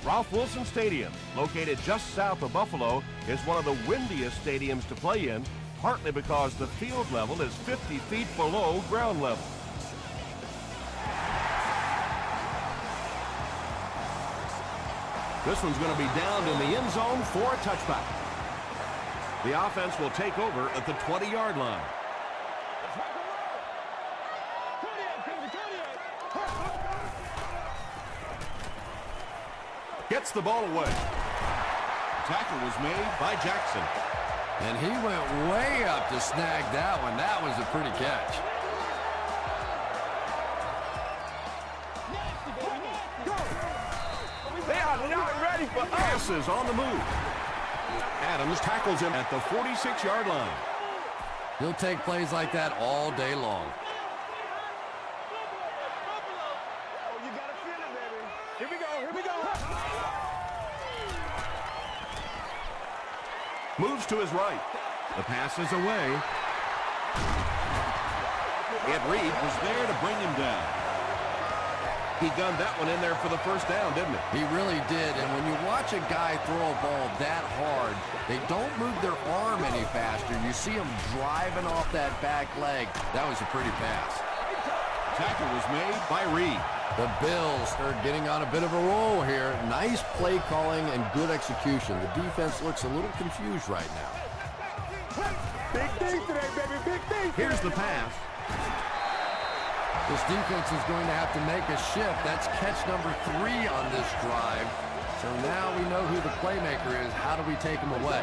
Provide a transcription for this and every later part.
Ralph Wilson Stadium, located just south of Buffalo, is one of the windiest stadiums to play in, partly because the field level is 50 feet below ground level. This one's going to be down in the end zone for a touchback. The offense will take over at the 20-yard line. Gets the ball away. Tackle was made by Jackson. And he went way up to snag that one. That was a pretty catch. They are not ready for passes on the move. Adams tackles him at the 46-yard line. He'll take plays like that all day long. Moves to his right. The pass is away. Ed Reed was there to bring him down. He gunned that one in there for the first down, didn't he? He really did, and when you watch a guy throw a ball that hard, they don't move their arm any faster. You see him driving off that back leg. That was a pretty pass. Tackle was made by Reed. The Bills are getting on a bit of a roll here. Nice play calling and good execution. The defense looks a little confused right now. Big thing today, baby. Big thing. Here's the pass. This defense is going to have to make a shift. That's catch number 3 on this drive. So now we know who the playmaker is. How do we take him away?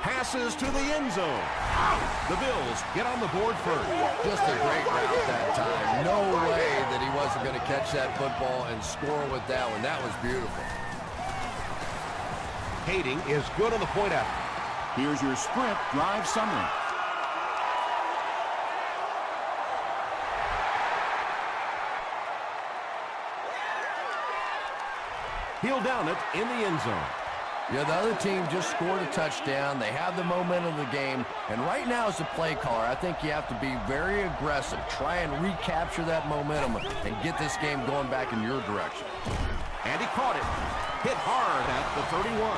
Passes to the end zone. The Bills get on the board first. Just a great route that time. No way that he wasn't going to catch that football and score with that one. That was beautiful. Hating is good on the point out. Here's your sprint drive summary. He'll down it in the end zone. Yeah, the other team just scored a touchdown. They have the momentum of the game. And right now as a play caller, I think you have to be very aggressive. Try and recapture that momentum and get this game going back in your direction. And he caught it. Hit hard at the 31.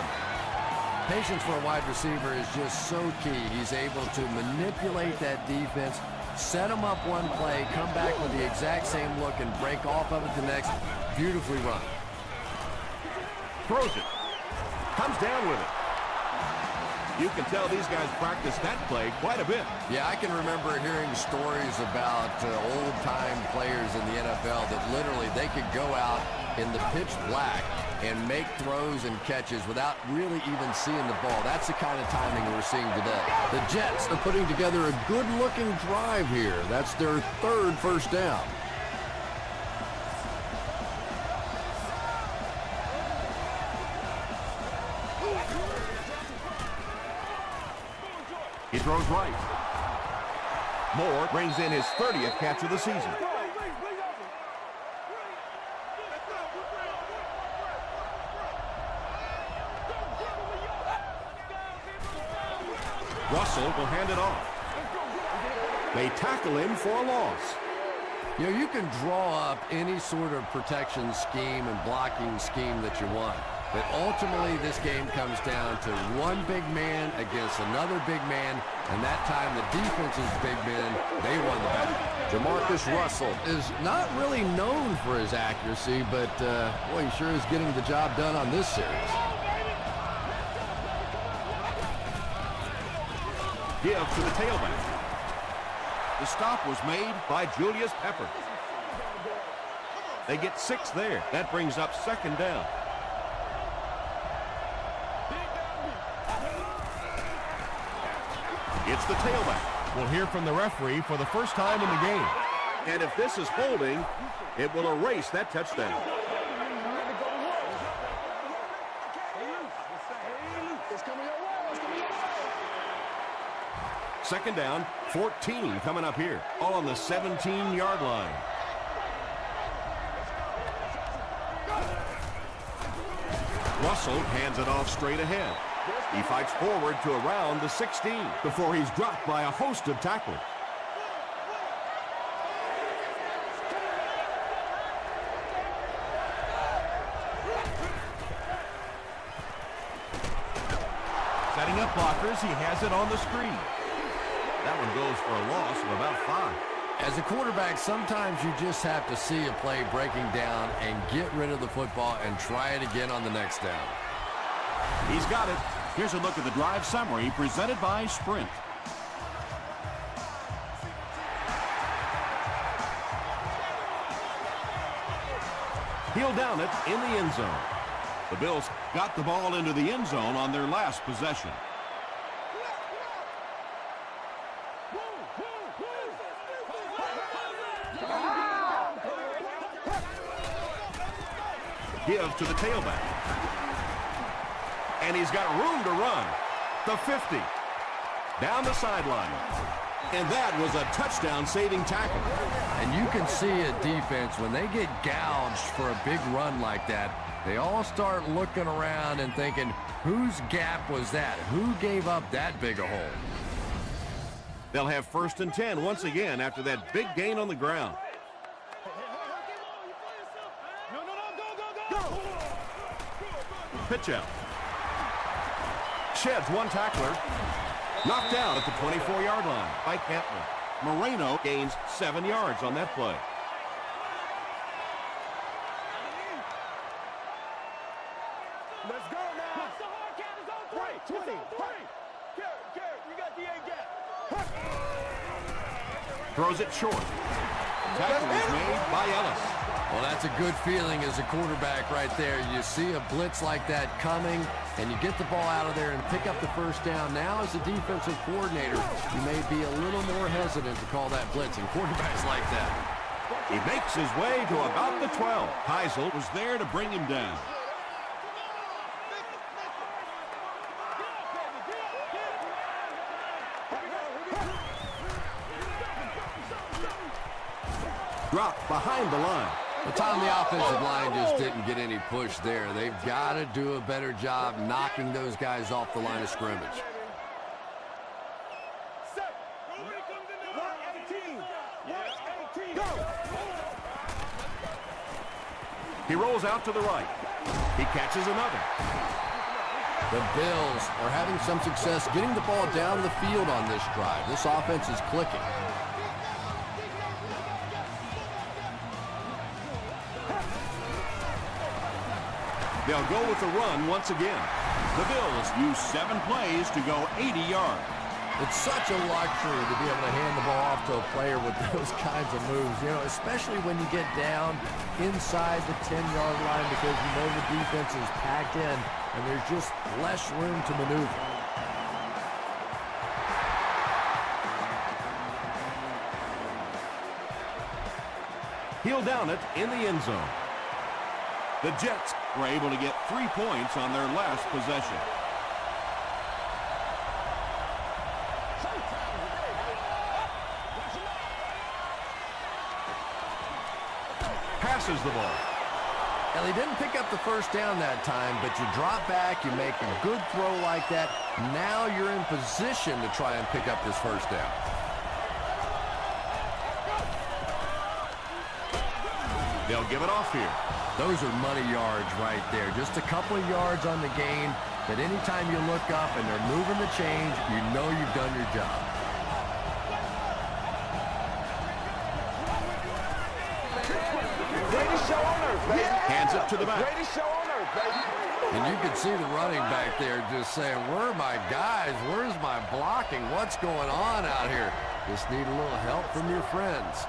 Patience for a wide receiver is just so key. He's able to manipulate that defense, set them up one play, come back with the exact same look, and break off of it the next. Beautifully run. Throws it. Comes down with it. You can tell these guys practice that play quite a bit. Yeah, I can remember hearing stories about old-time players in the NFL that literally they could go out in the pitch black and make throws and catches without really even seeing the ball. That's the kind of timing we're seeing today. The Jets are putting together a good-looking drive here. That's their 3rd first down. He throws right. Moore brings in his 30th catch of the season. Russell will hand it off. They tackle him for a loss. You know, you can draw up any sort of protection scheme and blocking scheme that you want. But ultimately, this game comes down to one big man against another big man, and that time the defense's big men, they won the battle. Jamarcus Russell is not really known for his accuracy, but boy, he sure is getting the job done on this series. Give to the tailback. The stop was made by Julius Peppers. They get 6 there. That brings up 2nd down. It's the tailback. We'll hear from the referee for the first time in the game. And if this is holding, it will erase that touchdown. Second down, 14 coming up here, all on the 17-yard line. Russell hands it off straight ahead. He fights forward to around the 16 before he's dropped by a host of tacklers. Setting up blockers, he has it on the screen. That one goes for a loss of about 5. As a quarterback, sometimes you just have to see a play breaking down and get rid of the football and try it again on the next down. He's got it. Here's a look at the drive summary presented by Sprint. He'll down it in the end zone. The Bills got the ball into the end zone on their last possession. Give to the tailback. And he's got room to run. The 50. Down the sideline. And that was a touchdown-saving tackle. And you can see a defense, when they get gouged for a big run like that, they all start looking around and thinking, whose gap was that? Who gave up that big a hole? They'll have 1st and 10 once again after that big gain on the ground. Pitch out. Sheds one tackler. Knocked out at the 24-yard line by Kentner. Moreno gains 7 yards on that play. Let's go now. 20. Garrett, you got the A gap. Throws it short. Tackle is made by Ellis. Well, that's a good feeling as a quarterback right there. You see a blitz like that coming, and you get the ball out of there and pick up the first down. Now, as a defensive coordinator, you may be a little more hesitant to call that blitz, and quarterbacks like that. He makes his way to about the 12. Heisel was there to bring him down. Dropped behind the line. The time the offensive line just didn't get any push there. They've got to do a better job knocking those guys off the line of scrimmage. He rolls out to the right. He catches another. The Bills are having some success getting the ball down the field on this drive. This offense is clicking. They'll go with the run once again. The Bills use 7 plays to go 80 yards. It's such a luxury to be able to hand the ball off to a player with those kinds of moves, you know, especially when you get down inside the 10-yard line because you know the defense is packed in and there's just less room to maneuver. He'll down it in the end zone. The Jets were able to get 3 points on their last possession. Passes the ball. Well, he didn't pick up the first down that time, but you drop back, you make a good throw like that. Now you're in position to try and pick up this first down. They'll give it off here. Those are money yards right there. Just a couple of yards on the gain, but anytime you look up and they're moving the chains, you know you've done your job. Greatest show on earth, baby. Hands it to the back. Greatest show on earth, baby. And you can see the running back there just saying, where are my guys? Where's my blocking? What's going on out here? Just need a little help from your friends.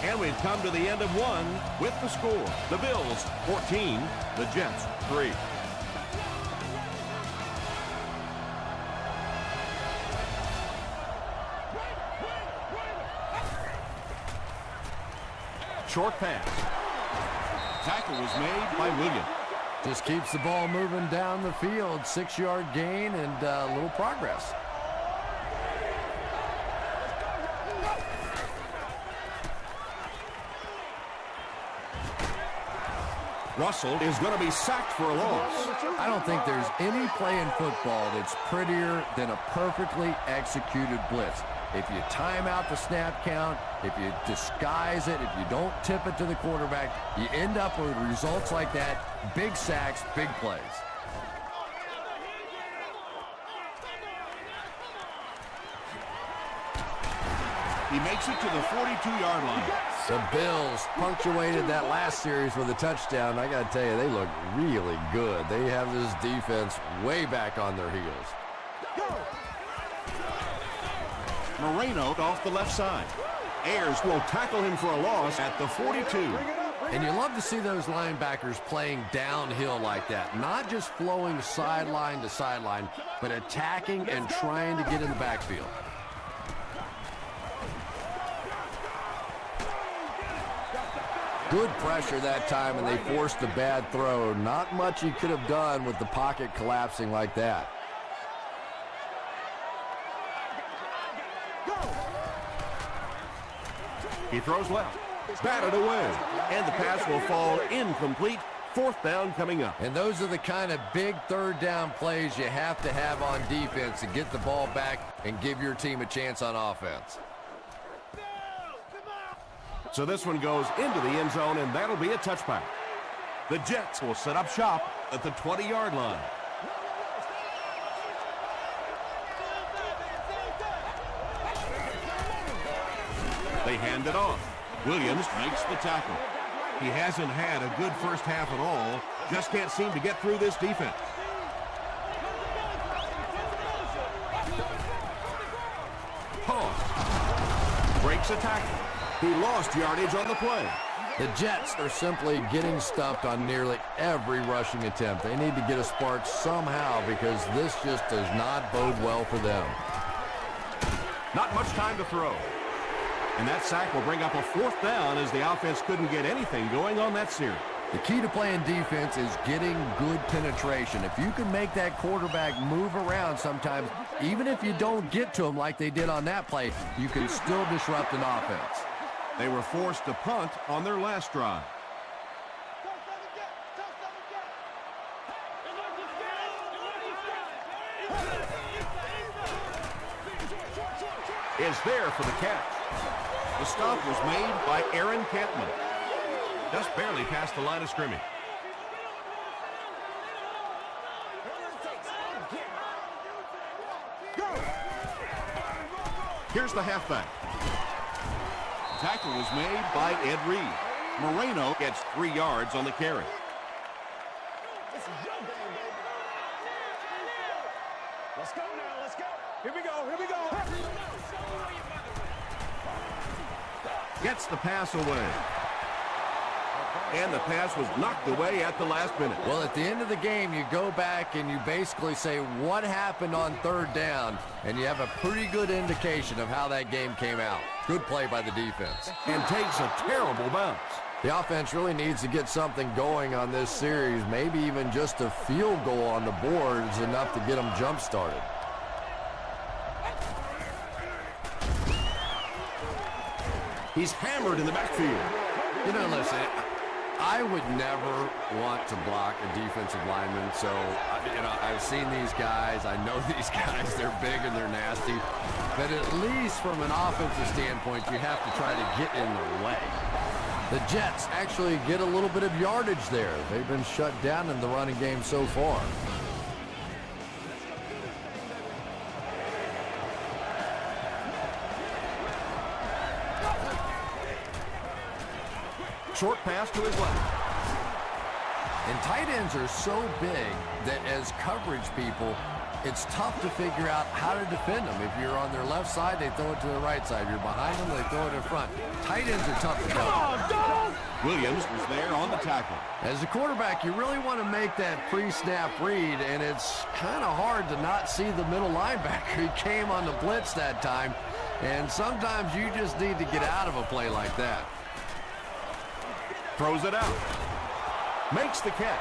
And we've come to the end of one with the score. The Bills 14, the Jets 3. Short pass. Tackle was made by Williams. Just keeps the ball moving down the field. 6-yard gain and a little progress. Russell is going to be sacked for a loss. I don't think there's any play in football that's prettier than a perfectly executed blitz. if you time out the snap count, if you disguise it, if you don't tip it to the quarterback, you end up with results like that. Big sacks, big plays. He makes it to the 42-yard line. The Bills punctuated that last series with a touchdown. I got to tell you, they look really good. They have this defense way back on their heels. Moreno off the left side. Ayers will tackle him for a loss at the 42. And you love to see those linebackers playing downhill like that. Not just flowing sideline to sideline, but attacking and trying to get in the backfield. Good pressure that time, and they forced the bad throw. Not much he could have done with the pocket collapsing like that. He throws left. Batted away. And the pass will fall incomplete. Fourth down coming up. And those are the kind of big third down plays you have to have on defense to get the ball back and give your team a chance on offense. So this one goes into the end zone, and that'll be a touchback. The Jets will set up shop at the 20-yard line. They hand it off. Williams makes the tackle. He hasn't had a good first half at all. Just can't seem to get through this defense. Hall breaks a tackle. He lost yardage on the play. The Jets are simply getting stumped on nearly every rushing attempt. They need to get a spark somehow because this just does not bode well for them. Not much time to throw. And that sack will bring up a fourth down as the offense couldn't get anything going on that series. The key to playing defense is getting good penetration. If you can make that quarterback move around sometimes, even if you don't get to him like they did on that play, you can still disrupt an offense. They were forced to punt on their last drive. Is there for the catch. The stop was made by Aaron Kentman. Just barely past the line of scrimmage. Here's the halfback. Tackle was made by Ed Reed. Moreno gets 3 yards on the carry. Let's go now, let's go. Here we go, here we go. Gets the pass away. And the pass was knocked away at the last minute. Well, at the end of the game, you go back and you basically say what happened on third down, and you have a pretty good indication of how that game came out. Good play by the defense. And takes a terrible bounce. The offense really needs to get something going on this series. Maybe even just a field goal on the board is enough to get them jump-started. He's hammered in the backfield. You know, listen, I would never want to block a defensive lineman, so, I've seen these guys. I know these guys. They're big and they're nasty. But at least from an offensive standpoint, you have to try to get in their way. The Jets actually get a little bit of yardage there. They've been shut down in the running game so far. Short pass to his left. And tight ends are so big that as coverage people, it's tough to figure out how to defend them. If you're on their left side, they throw it to the right side. If you're behind them, they throw it in front. Tight ends are tough to cover. Williams was there on the tackle. As a quarterback, you really want to make that pre-snap read, and it's kind of hard to not see the middle linebacker. He came on the blitz that time, and sometimes you just need to get out of a play like that. Throws it out. Makes the catch.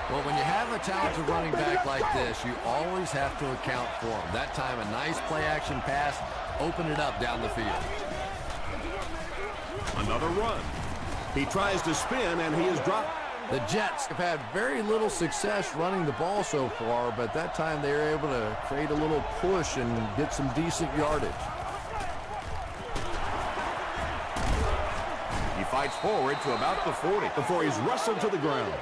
Well, when you have a talented running back like this, you always have to account for him. That time, a nice play-action pass, open it up down the field. Another run. He tries to spin, and he is dropped. The Jets have had very little success running the ball so far, but that time they were able to create a little push and get some decent yardage. fights forward to about the 40 before he's wrestled to the ground.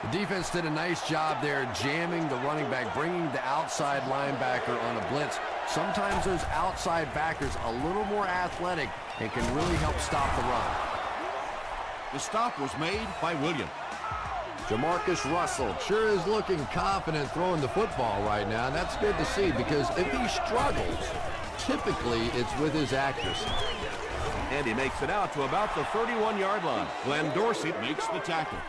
The defense did a nice job there jamming the running back, bringing the outside linebacker on a blitz. Sometimes those outside backers a little more athletic and can really help stop the run. The stop was made by Williams. Jamarcus Russell sure is looking confident throwing the football right now, and that's good to see because if he struggles, typically it's with his accuracy. And he makes it out to about the 31-yard line. Glenn Dorsey makes the tackle.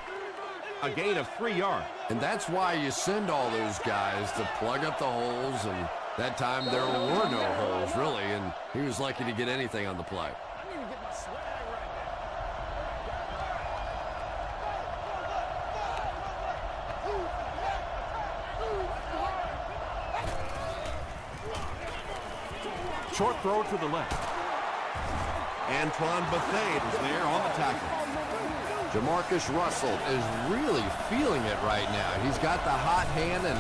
A gain of 3 yards. And that's why you send all those guys to plug up the holes, and that time there were no holes, really, and he was lucky to get anything on the play. Short throw to the left. Antoine Bethea is there on the tackle. Jamarcus Russell is really feeling it right now. He's got the hot hand, and,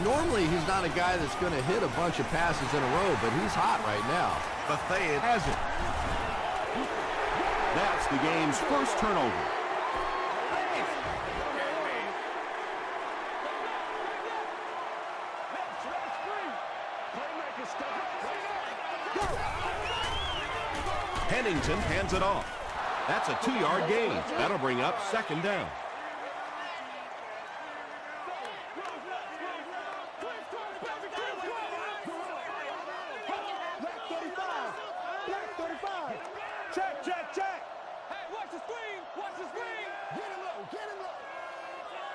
normally he's not a guy that's going to hit a bunch of passes in a row, but he's hot right now. Bethea has it. That's the game's first turnover. Pennington hands it off. That's a 2-yard gain. That'll bring up second down. Check. Hey, watch the screen. Get him low.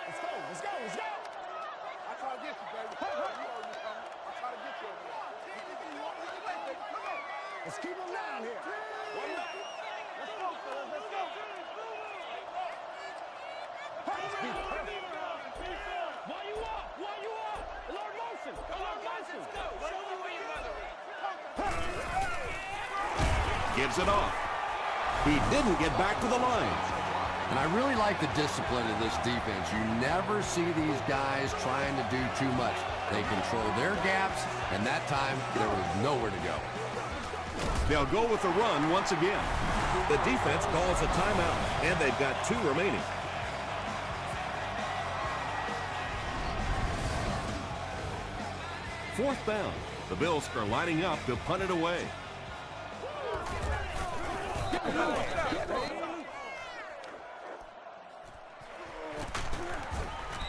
Let's go. I try to get you, baby. You already coming. I try to get you over there. Come on. Let's keep him down here. Let's go, fellas. Let's go. Why you up? Alert motion. Show me where you're going. Gives it off. He didn't get back to the line. And I really like the discipline of this defense. You never see these guys trying to do too much. They control their gaps, and that time there was nowhere to go. They'll go with the run once again. The defense calls a timeout, and they've got 2 remaining. Fourth down. The Bills are lining up to punt it away.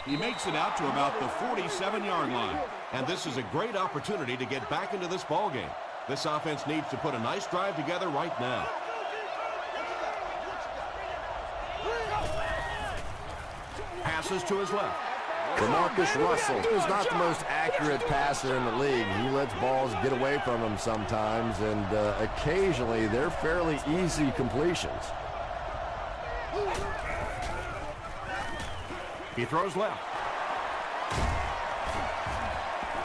He makes it out to about the 47-yard line. And this is a great opportunity to get back into this ballgame. This offense needs to put a nice drive together right now. Passes to his left. Jamarcus Russell is not the most accurate passer in the league. He lets balls get away from him sometimes, and occasionally they're fairly easy completions. He throws left.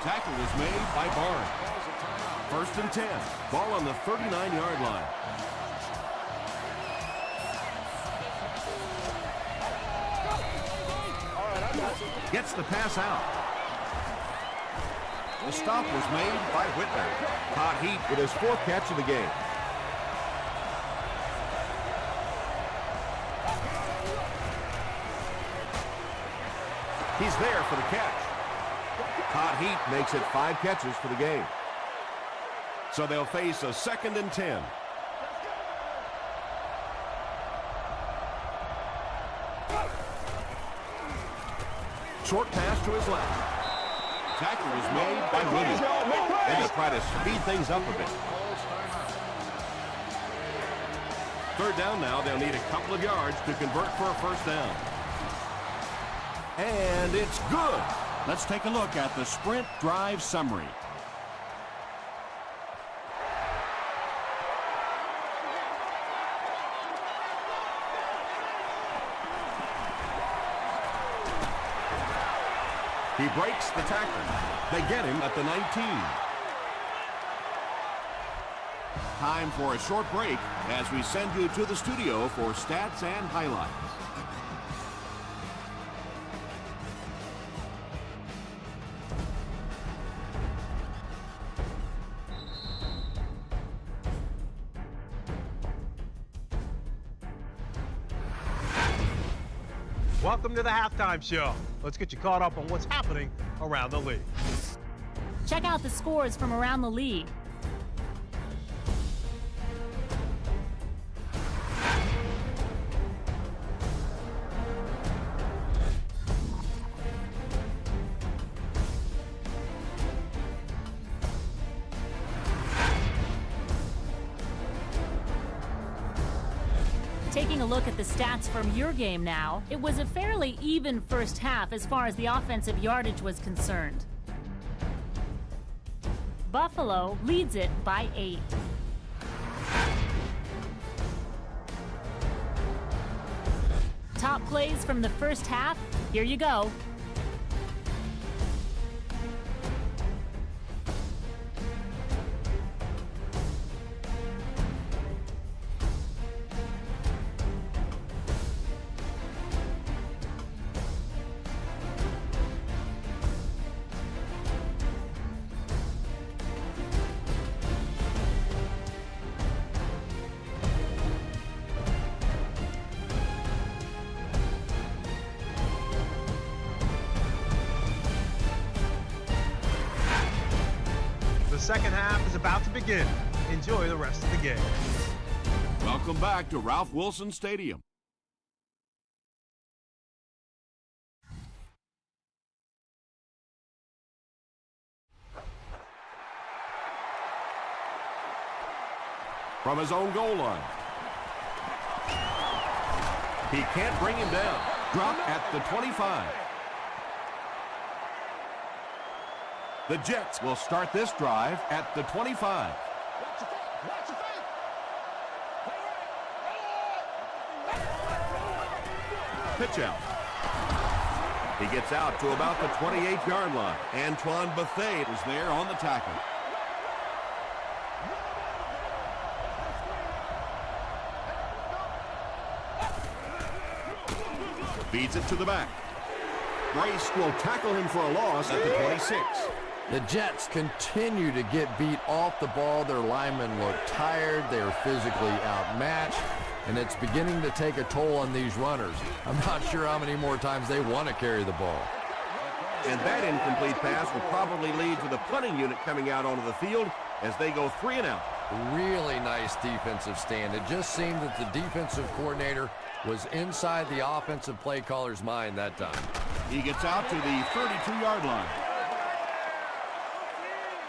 Tackle is made by Barnes. First and 10. Ball on the 39-yard line. Gets the pass out. The stop was made by Whitmer. Todd Heap with his 4th catch of the game. He's there for the catch. Todd Heap makes it 5 catches for the game. So they'll face a 2nd and 10. Short pass to his left. Tackle is made by Williams. And they'll try to speed things up a bit. Third down now. They'll need a couple of yards to convert for a first down. And it's good. Let's take a look at the sprint drive summary. He breaks the tackle. They get him at the 19. Time for a short break as we send you to the studio for stats and highlights. Welcome to the halftime show. Let's get you caught up on what's happening around the league. Check out the scores from around the league. Taking a look at the stats from your game now, it was a fairly even first half as far as the offensive yardage was concerned. Buffalo leads it by 8. Top plays from the first half, here you go. The second half is about to begin. Enjoy the rest of the game. Welcome back to Ralph Wilson Stadium. From his own goal line. He can't bring him down. Drop at the 25. The Jets will start this drive at the 25. Pitch out. He gets out to about the 28-yard line. Antoine Bethea is there on the tackle. Feeds it to the back. Grace will tackle him for a loss at the 26. The Jets continue to get beat off the ball. Their linemen look tired. They're physically outmatched, and it's beginning to take a toll on these runners. I'm not sure how many more times they want to carry the ball. And that incomplete pass will probably lead to the punting unit coming out onto the field as they go 3 and out. Really nice defensive stand. It just seemed that the defensive coordinator was inside the offensive play caller's mind that time. He gets out to the 32-yard line.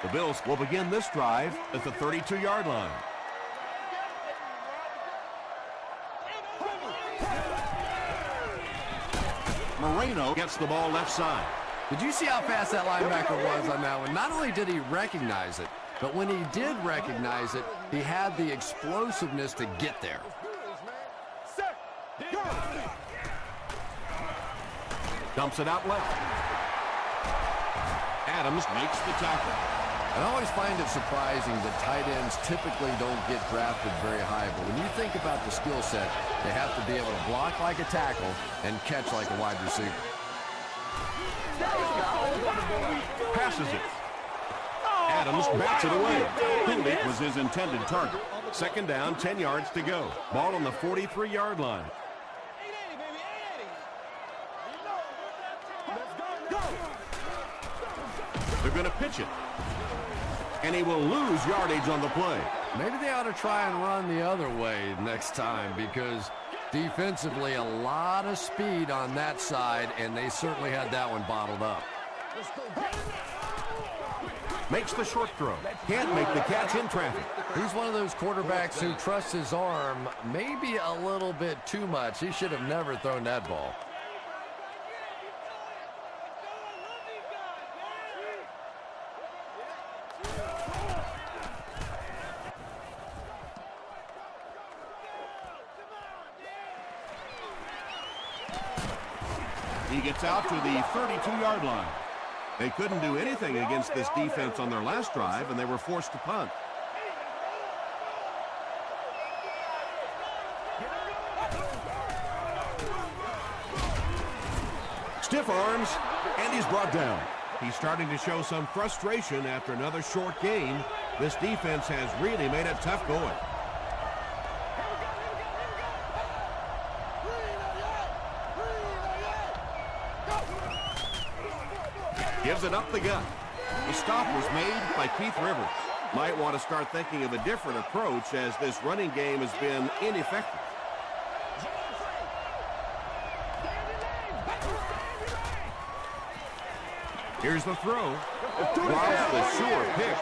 The Bills will begin this drive at the 32-yard line. Moreno gets the ball left side. Did you see how fast that linebacker was on that one? Not only did he recognize it, but when he did recognize it, he had the explosiveness to get there. Dumps it out left. Adams makes the tackle. I always find it surprising that tight ends typically don't get drafted very high, but when you think about the skill set, they have to be able to block like a tackle and catch like a wide receiver. Passes it. Adams bats it away. Cooley was his intended target. Second down, 10 yards to go. Ball on the 43-yard line. They're going to pitch it. And he will lose yardage on the play. Maybe they ought to try and run the other way next time, because defensively a lot of speed on that side, and they certainly had that one bottled up. Makes the short throw. Can't make the catch in traffic. He's one of those quarterbacks who trusts his arm maybe a little bit too much. He should have never thrown that ball. He gets out to the 32-yard line. They couldn't do anything against this defense on their last drive, and they were forced to punt. Stiff arms, and he's brought down. He's starting to show some frustration after another short game. This defense has really made it tough going. Gives it up the gut. The stop was made by Keith Rivers. Might want to start thinking of a different approach as this running game has been ineffective. Here's the throw. Lost the sure pick.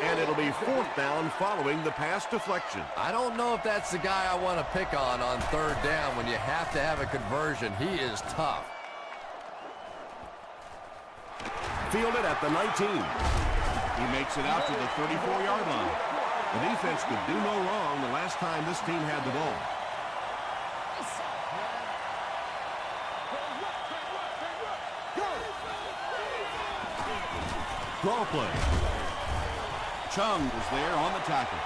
And it'll be 4th down following the pass deflection. I don't know if that's the guy I want to pick on 3rd down when you have to have a conversion. He is tough. Fielded at the 19. He makes it out to the 34-yard line. The defense could do no wrong the last time this team had the ball. Draw play. Chung was there on the tackle.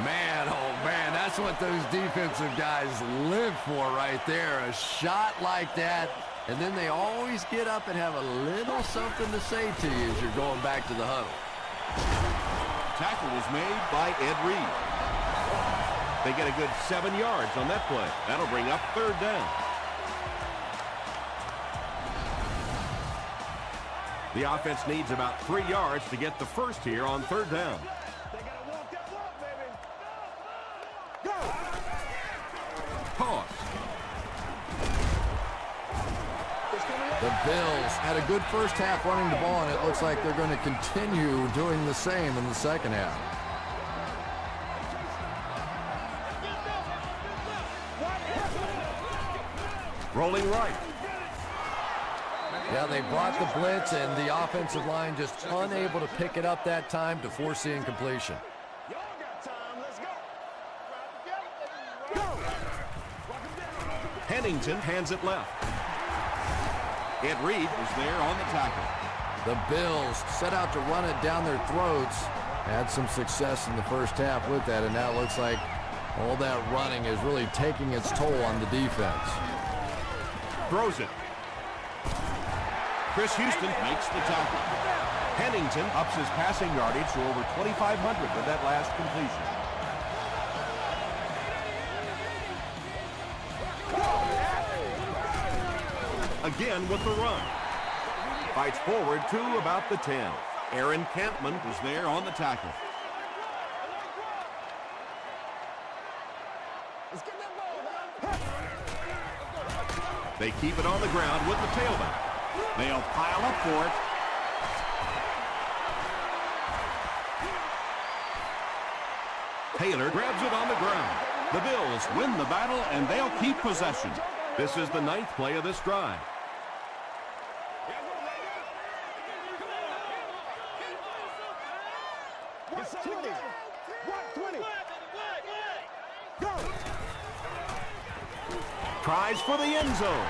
Man, oh man, that's what those defensive guys live for right there. A shot like that, and then they always get up and have a little something to say to you as you're going back to the huddle. Tackle was made by Ed Reed. They get a good 7 yards on that play. That'll bring up 3rd down. The offense needs about 3 yards to get the first here on 3rd down. Pause. The Bills had a good first half running the ball, and it looks like they're going to continue doing the same in the second half. Rolling right. Yeah, they brought the blitz, and the offensive line just unable to pick it up that time to force the incompletion. Pennington hands it left. Ed Reed was there on the tackle. The Bills set out to run it down their throats. Had some success in the first half with that, and now it looks like all that running is really taking its toll on the defense. Throws it. Chris Houston makes the tackle. Pennington ups his passing yardage to over 2,500 with that last completion. Again with the run. Fights forward to about the 10. Aaron Campman was there on the tackle. They keep it on the ground with the tailback. They'll pile up for it. Taylor grabs it on the ground. The Bills win the battle, and they'll keep possession. This is the 9th play of this drive. Tries for the end zone.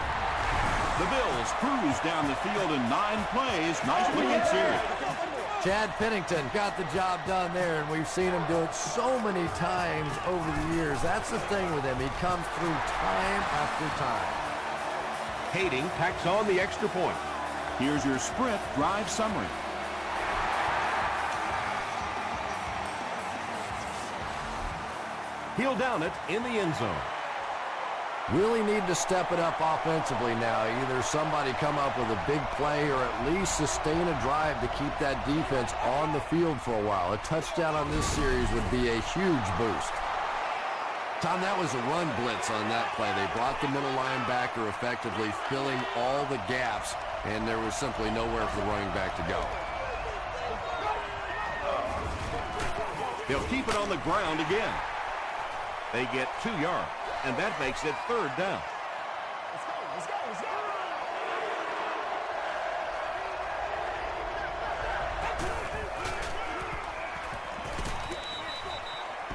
The Bills cruise down the field in 9 plays. Nicely inserted. Chad Pennington got the job done there, and we've seen him do it so many times over the years. That's the thing with him. He comes through time after time. Kading tacks on the extra point. Here's your sprint drive summary. He'll down it in the end zone. Really need to step it up offensively now. Either somebody come up with a big play or at least sustain a drive to keep that defense on the field for a while. A touchdown on this series would be a huge boost. Tom, that was a run blitz on that play. They brought the middle linebacker effectively, filling all the gaps, and there was simply nowhere for the running back to go. They'll keep it on the ground again. They get 2 yards, and that makes it 3rd down. Let's go.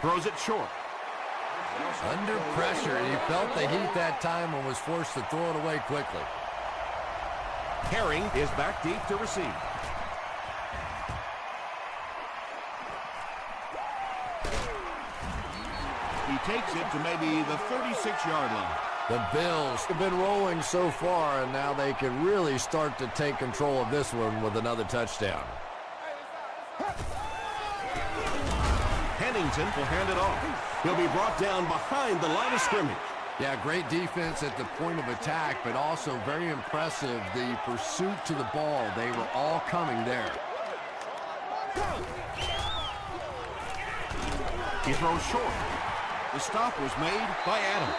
Throws it short. Under pressure, he felt the heat that time and was forced to throw it away quickly. Herring is back deep to receive. He takes it to maybe the 36-yard line. The Bills have been rolling so far, and now they can really start to take control of this one with another touchdown. Pennington will hand it off. He'll be brought down behind the line of scrimmage. Yeah, great defense at the point of attack, but also very impressive the pursuit to the ball. They were all coming there. He throws short. The stop was made by Adam.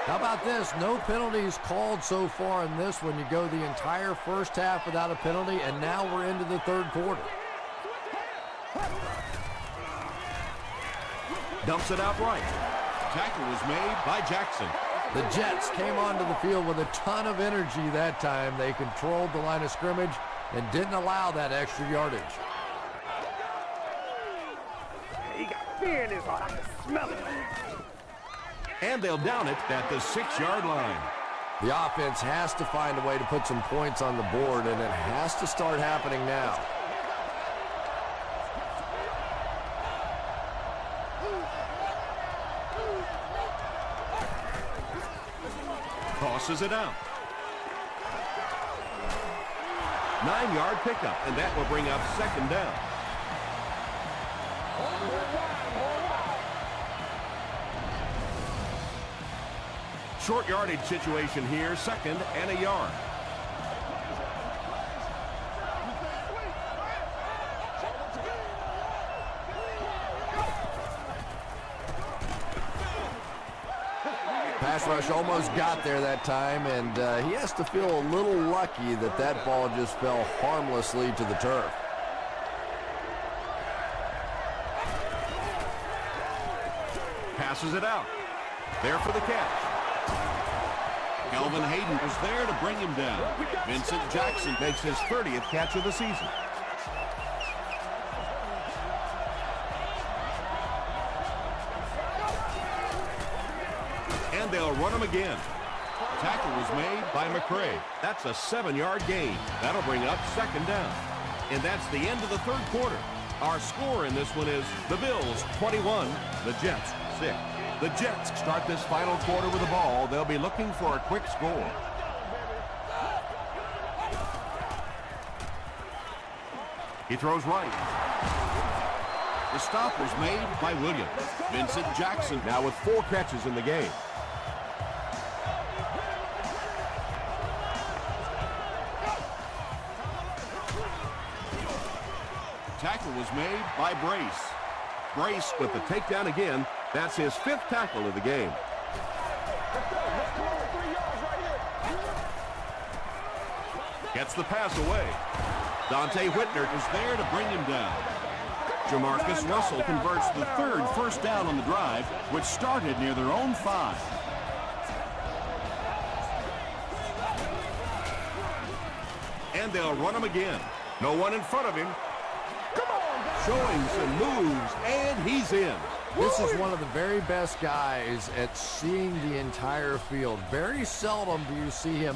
How about this? No penalties called so far in this one. You go the entire first half without a penalty, and now we're into the third quarter. Dumps it out right. Tackle was made by Jackson. The Jets came onto the field with a ton of energy that time. They controlled the line of scrimmage and didn't allow that extra yardage. He got fear in his heart. I can smell it. And they'll down it at the 6-yard line. The offense has to find a way to put some points on the board, and it has to start happening now. Tosses it out. 9-yard pickup, and that will bring up 2nd down. Short yardage situation here, 2nd and a yard. Pass rush almost got there that time, and he has to feel a little lucky that that ball just fell harmlessly to the turf. Passes it out. There for the catch. Kelvin Hayden was there to bring him down. Vincent Jackson makes his 30th catch of the season. And they'll run him again. Tackle was made by McCray. That's a 7-yard gain. That'll bring up 2nd down. And that's the end of the third quarter. Our score in this one is the Bills 21, the Jets 6. The Jets start this final quarter with the ball. They'll be looking for a quick score. He throws right. The stop was made by Williams. Vincent Jackson now with 4 catches in the game. Tackle was made by Brace. Brace with the takedown again. That's his 5th tackle of the game. Gets the pass away. Dante Whitner is there to bring him down. Jamarcus Russell converts the 3rd first down on the drive, which started near their own 5. And they'll run him again. No one in front of him. Showing some moves, and he's in. This is one of the very best guys at seeing the entire field. Very seldom do you see him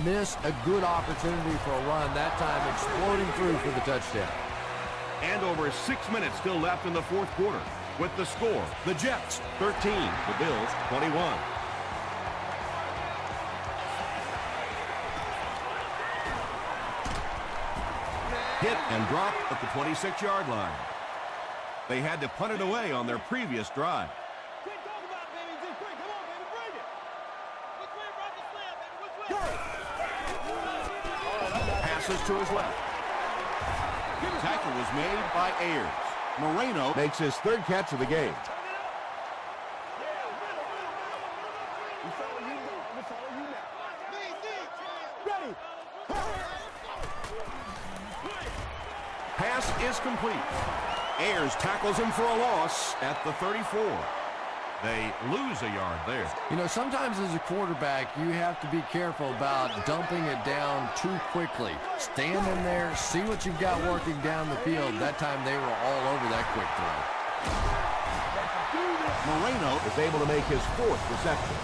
miss a good opportunity for a run, that time exploding through for the touchdown. And over 6 minutes still left in the fourth quarter. With the score, the Jets 13, the Bills 21. Hit and drop at the 26-yard line. They had to punt it away on their previous drive. Passes to his left. Tackle was made by Ayers. Moreno makes his 3rd catch of the game. Pass is complete. Ayers tackles him for a loss at the 34. They lose a yard there. You know, sometimes as a quarterback, you have to be careful about dumping it down too quickly. Stand in there, see what you've got working down the field. That time they were all over that quick throw. Moreno is able to make his 4th reception.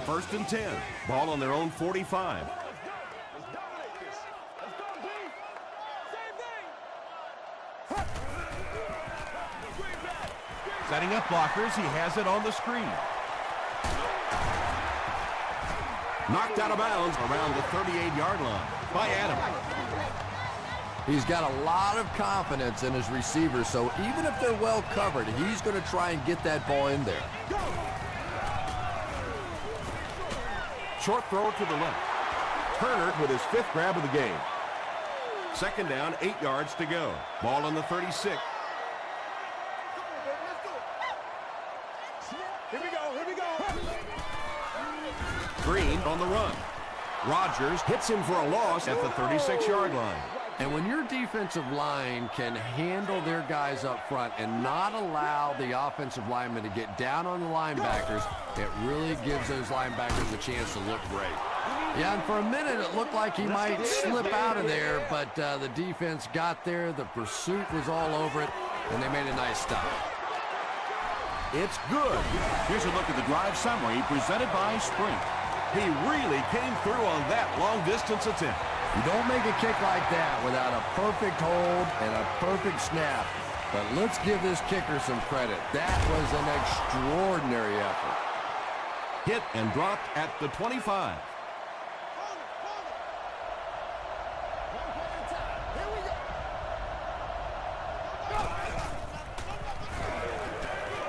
First and 10. Ball on their own 45. Setting up blockers. He has it on the screen. Knocked out of bounds around the 38-yard line by Adam. He's got a lot of confidence in his receivers, so even if they're well covered, he's going to try and get that ball in there. Short throw to the left. Turner with his 5th grab of the game. Second down, 8 yards to go. Ball on the 36. Here we go, here we go. Green on the run. Rodgers hits him for a loss at the 36-yard line. And when your defensive line can handle their guys up front and not allow the offensive linemen to get down on the linebackers, it really gives those linebackers a chance to look great. Yeah, and for a minute it looked like he might slip out of there, but the defense got there, the pursuit was all over it, and they made a nice stop. It's good. Here's a look at the drive summary presented by Sprint. He really came through on that long-distance attempt. You don't make a kick like that without a perfect hold and a perfect snap. But let's give this kicker some credit. That was an extraordinary effort. Hit and dropped at the 25.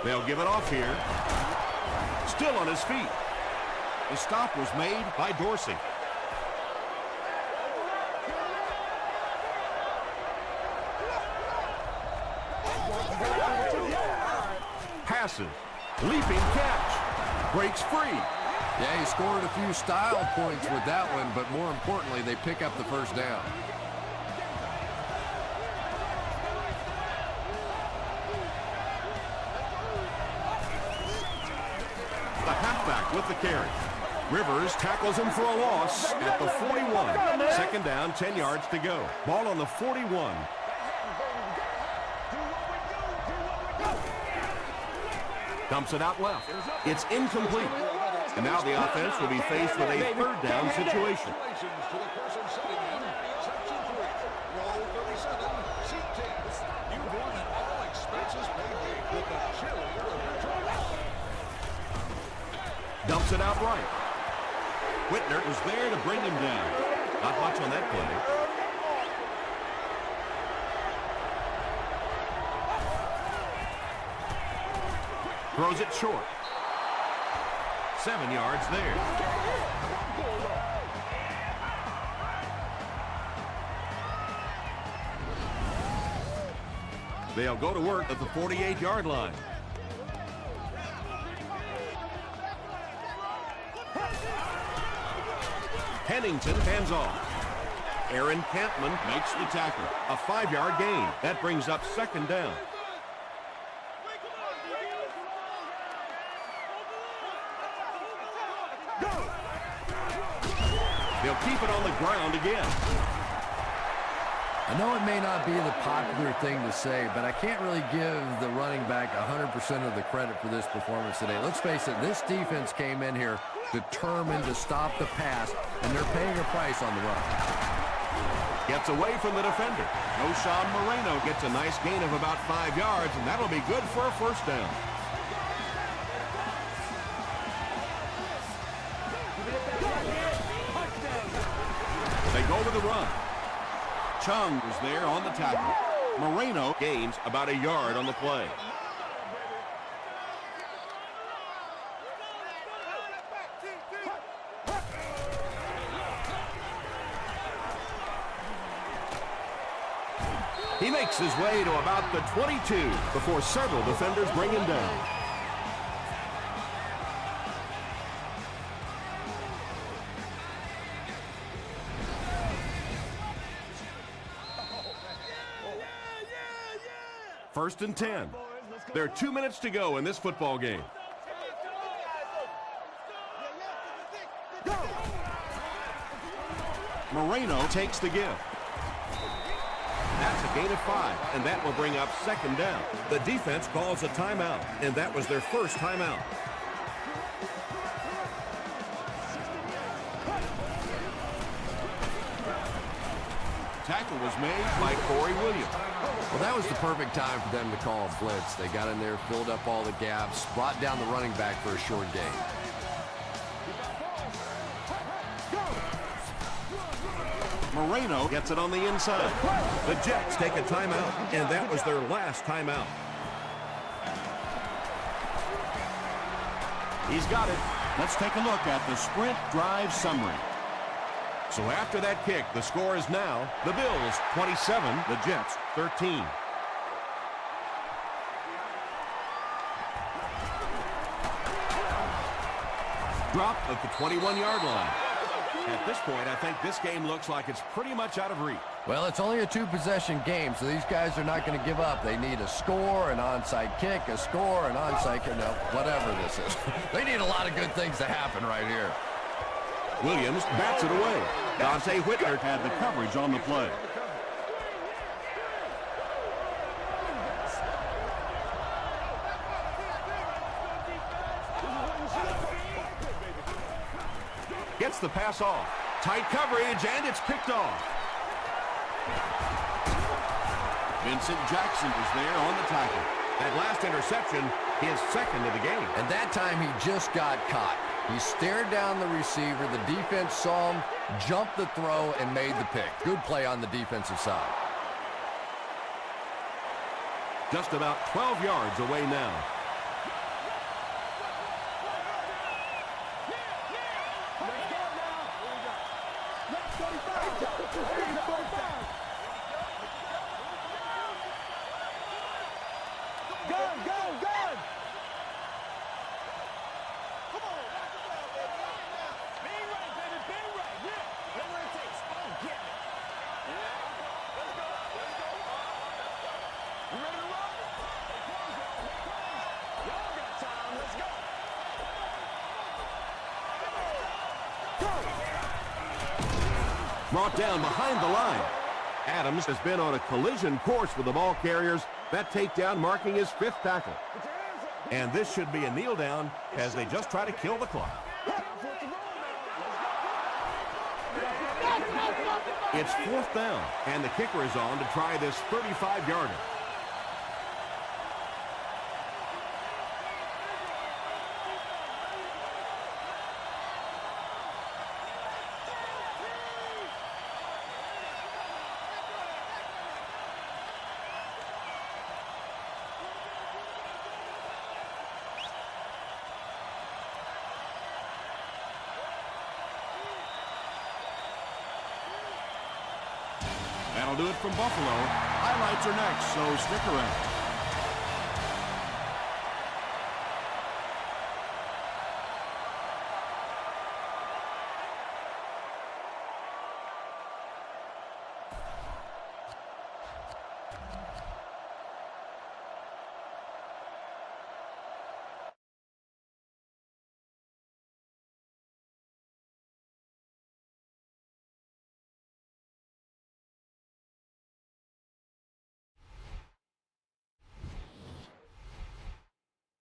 They'll give it off here. Still on his feet. The stop was made by Dorsey. Passes. Leaping catch. Breaks free. Yeah, he scored a few style points with that one, but more importantly, they pick up the first down. The halfback with the carry. Rivers tackles him for a loss at the 41. Second down, 10 yards to go. Ball on the 41. Dumps it out left. It's incomplete. And now the offense will be faced with a 3rd down situation. Dumps it out right. Whitner was there to bring him down. Not much on that play. Throws it short. 7 yards there. They'll go to work at the 48-yard line. Pennington hands off. Aaron Campman makes the tackle. A 5-yard gain. That brings up second down. They'll keep it on the ground again. I know it may not be the popular thing to say, but I can't really give the running back 100% of the credit for this performance today. Let's face it, this defense came in here determined to stop the pass, and they're paying a price on the run. Gets away from the defender. O'Shawn Moreno gets a nice gain of about 5 yards, and that'll be good for a first down. They go with the run. Chung was there on the tackle. Moreno gains about a yard on the play. He makes his way to about the 22 before several defenders bring him down. First and 10. There are 2 minutes to go in this football game. Moreno takes the give. That's a gain of 5, and that will bring up second down. The defense calls a timeout, and that was their first timeout. Tackle was made by Corey Williams. Well, that was the perfect time for them to call a blitz. They got in there, filled up all the gaps, brought down the running back for a short gain. Moreno gets it on the inside. The Jets take a timeout, and that was their last timeout. He's got it. Let's take a look at the sprint drive summary. So after that kick, the score is now the Bills 27, the Jets 13. Drop at the 21-yard line. At this point, I think this game looks like it's pretty much out of reach. Well, it's only a two-possession game, so these guys are not going to give up. They need a score, an onside kick, a score, an onside kick, no, whatever this is. They need a lot of good things to happen right here. Williams bats it away. Dante Whitner had the coverage on the play. Gets the pass off. Tight coverage, and it's picked off. Vincent Jackson is there on the tackle. That last interception, his second of the game. And that time he just got caught. He stared down the receiver. The defense saw him, jumped the throw, and made the pick. Good play on the defensive side. Just about 12 yards away now. Brought down behind the line. Adams has been on a collision course with the ball carriers. That takedown marking his 5th tackle. And this should be a kneel down as they just try to kill the clock. It's 4th down, and the kicker is on to try this 35-yarder. That'll do it from Buffalo. Highlights are next, so stick around.